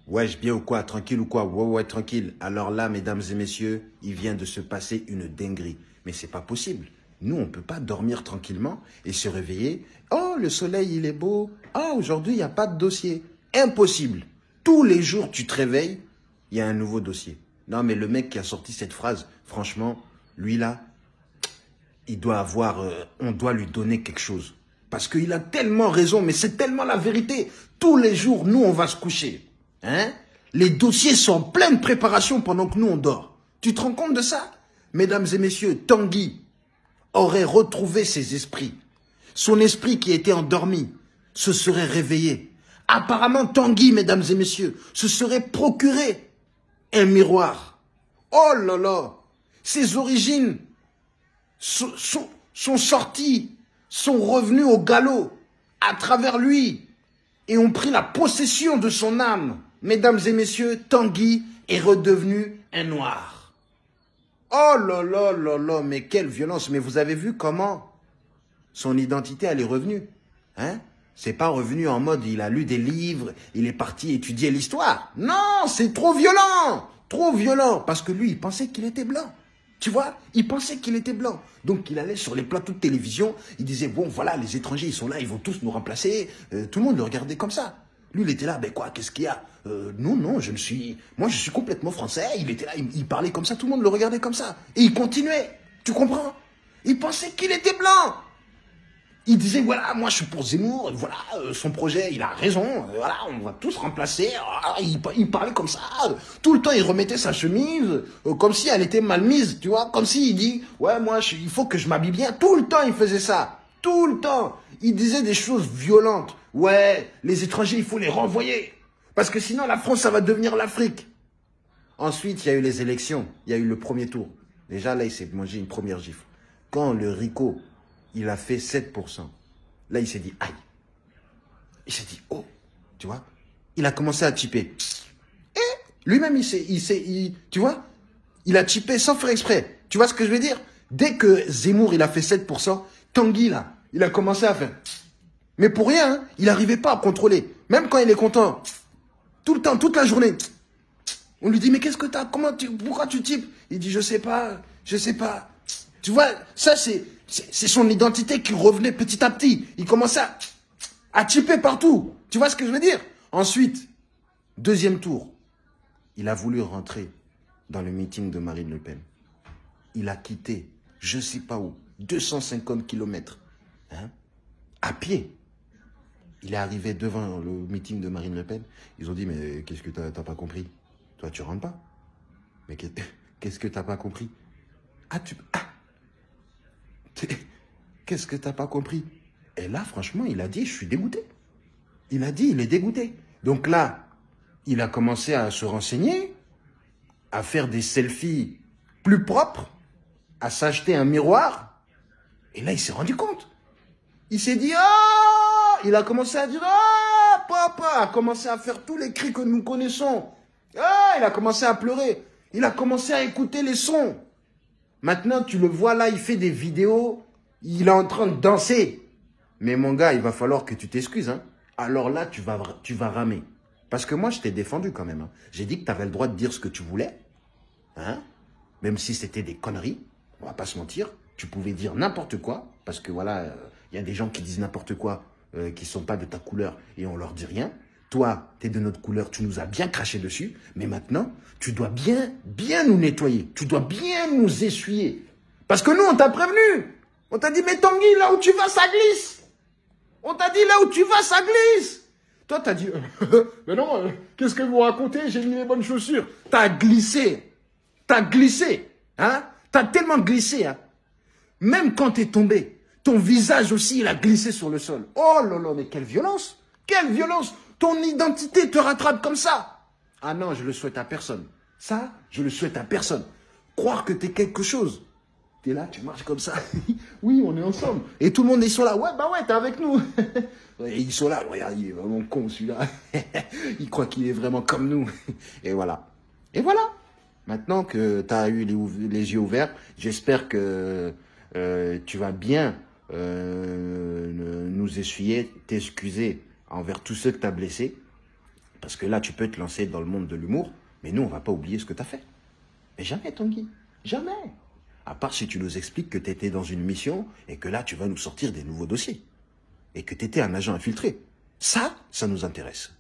Wesh, bien ou quoi? Tranquille ou quoi? Ouais, ouais, tranquille. Alors là, mesdames et messieurs, il vient de se passer une dinguerie. Mais c'est pas possible. Nous, on peut pas dormir tranquillement et se réveiller. Oh, le soleil, il est beau. Ah, aujourd'hui, il n'y a pas de dossier. Impossible. Tous les jours, tu te réveilles, il y a un nouveau dossier. Non, mais le mec qui a sorti cette phrase, franchement, lui là, il doit avoir, on doit lui donner quelque chose. Parce qu'il a tellement raison, mais c'est tellement la vérité. Tous les jours, nous, on va se coucher. Hein? Les dossiers sont en pleine préparation pendant que nous, on dort. Tu te rends compte de ça? Mesdames et messieurs, Tanguy aurait retrouvé ses esprits. Son esprit qui était endormi se serait réveillé. Apparemment, Tanguy, mesdames et messieurs, se serait procuré un miroir. Oh là là! Ses origines sont sortis, sont revenus au galop à travers lui et ont pris la possession de son âme. Mesdames et messieurs, Tanguy est redevenu un noir. Oh là là là là, mais quelle violence. Mais vous avez vu comment son identité, elle est revenue. Hein? C'est pas revenu en mode, il a lu des livres, il est parti étudier l'histoire. Non, c'est trop violent. Trop violent. Parce que lui, il pensait qu'il était blanc. Tu vois, il pensait qu'il était blanc. Donc, il allait sur les plateaux de télévision. Il disait, bon, voilà, les étrangers, ils sont là, ils vont tous nous remplacer. Tout le monde le regardait comme ça. Lui, il était là, ben quoi, qu'est-ce qu'il y a? Non, moi, je suis complètement français. Il était là, il parlait comme ça, tout le monde le regardait comme ça. Et il continuait. Tu comprends? Il pensait qu'il était blanc. Il disait, voilà, moi je suis pour Zemmour, voilà, son projet, il a raison, voilà, on va tous remplacer. Ah, il parlait comme ça, tout le temps il remettait sa chemise, comme si elle était mal mise, tu vois, comme s'il dit, ouais, moi, il faut que je m'habille bien. Tout le temps il faisait ça, tout le temps. Il disait des choses violentes. Ouais, les étrangers, il faut les renvoyer, parce que sinon la France, ça va devenir l'Afrique. Ensuite, il y a eu les élections, il y a eu le premier tour. Déjà là, il s'est mangé une première gifle. Quand le RICO, il a fait 7%. Là, il s'est dit, aïe. Il s'est dit, oh, tu vois. Il a commencé à chipper. Et lui-même, tu vois, il a chippé sans faire exprès. Tu vois ce que je veux dire? Dès que Zemmour, il a fait 7%, Tanguy, là, il a commencé à faire. Mais pour rien, hein, il n'arrivait pas à contrôler. Même quand il est content, tout le temps, toute la journée. On lui dit, mais qu'est-ce que t'as? Pourquoi tu types? Il dit, je sais pas. Tu vois, ça, c'est son identité qui revenait petit à petit. Il commençait à chipper partout. Tu vois ce que je veux dire? Ensuite, deuxième tour, il a voulu rentrer dans le meeting de Marine Le Pen. Il a quitté, je ne sais pas où, 250 km, hein, à pied. Il est arrivé devant le meeting de Marine Le Pen. Ils ont dit, mais qu'est-ce que t'as pas compris? Toi, tu rentres pas. Mais qu'est-ce que t'as pas compris? Qu'est-ce que t'as pas compris? Et là, franchement, il a dit, je suis dégoûté. Il a dit, il est dégoûté. Donc là, il a commencé à se renseigner, à faire des selfies plus propres, à s'acheter un miroir. Et là, il s'est rendu compte. Il s'est dit, ah! Il a commencé à dire, ah, papa! A commencé à faire tous les cris que nous connaissons. Ah! Il a commencé à pleurer. Il a commencé à écouter les sons. Maintenant, tu le vois là, il fait des vidéos, il est en train de danser. Mais mon gars, il va falloir que tu t'excuses. Hein. Alors là, tu vas ramer. Parce que moi, je t'ai défendu quand même. Hein. J'ai dit que tu avais le droit de dire ce que tu voulais. Hein. Même si c'était des conneries, on va pas se mentir. Tu pouvais dire n'importe quoi. Parce que voilà, y a des gens qui disent n'importe quoi, qui ne sont pas de ta couleur et on leur dit rien. Toi, tu es de notre couleur, tu nous as bien craché dessus, mais maintenant, tu dois bien nous nettoyer. Tu dois bien nous essuyer. Parce que nous, on t'a prévenu. On t'a dit, mais Tanguy, là où tu vas, ça glisse. On t'a dit, là où tu vas, ça glisse. Toi, t'as dit, mais non, qu'est-ce que vous racontez? J'ai mis les bonnes chaussures. T'as glissé. T'as glissé. Hein? T'as tellement glissé. Hein? Même quand t'es tombé, ton visage aussi, il a glissé sur le sol. Oh là là, mais quelle violence. Quelle violence. Ton identité te rattrape comme ça. Ah non, je le souhaite à personne. Ça, je le souhaite à personne. Croire que t'es quelque chose. T'es là, tu marches comme ça. Oui, on est ensemble. Et tout le monde, ils sont là. Ouais, bah ouais, t'es avec nous. Et ils sont là. Regarde, il est vraiment con, celui-là. Il croit qu'il est vraiment comme nous. Et voilà. Et voilà. Maintenant que t'as eu les yeux ouverts, j'espère que tu vas bien nous essuyer, t'excuser envers tous ceux que tu as blessés. Parce que là, tu peux te lancer dans le monde de l'humour, mais nous, on va pas oublier ce que tu as fait. Mais jamais, Tanguy. Jamais. À part si tu nous expliques que tu étais dans une mission et que là, tu vas nous sortir des nouveaux dossiers. Et que tu étais un agent infiltré. Ça nous intéresse.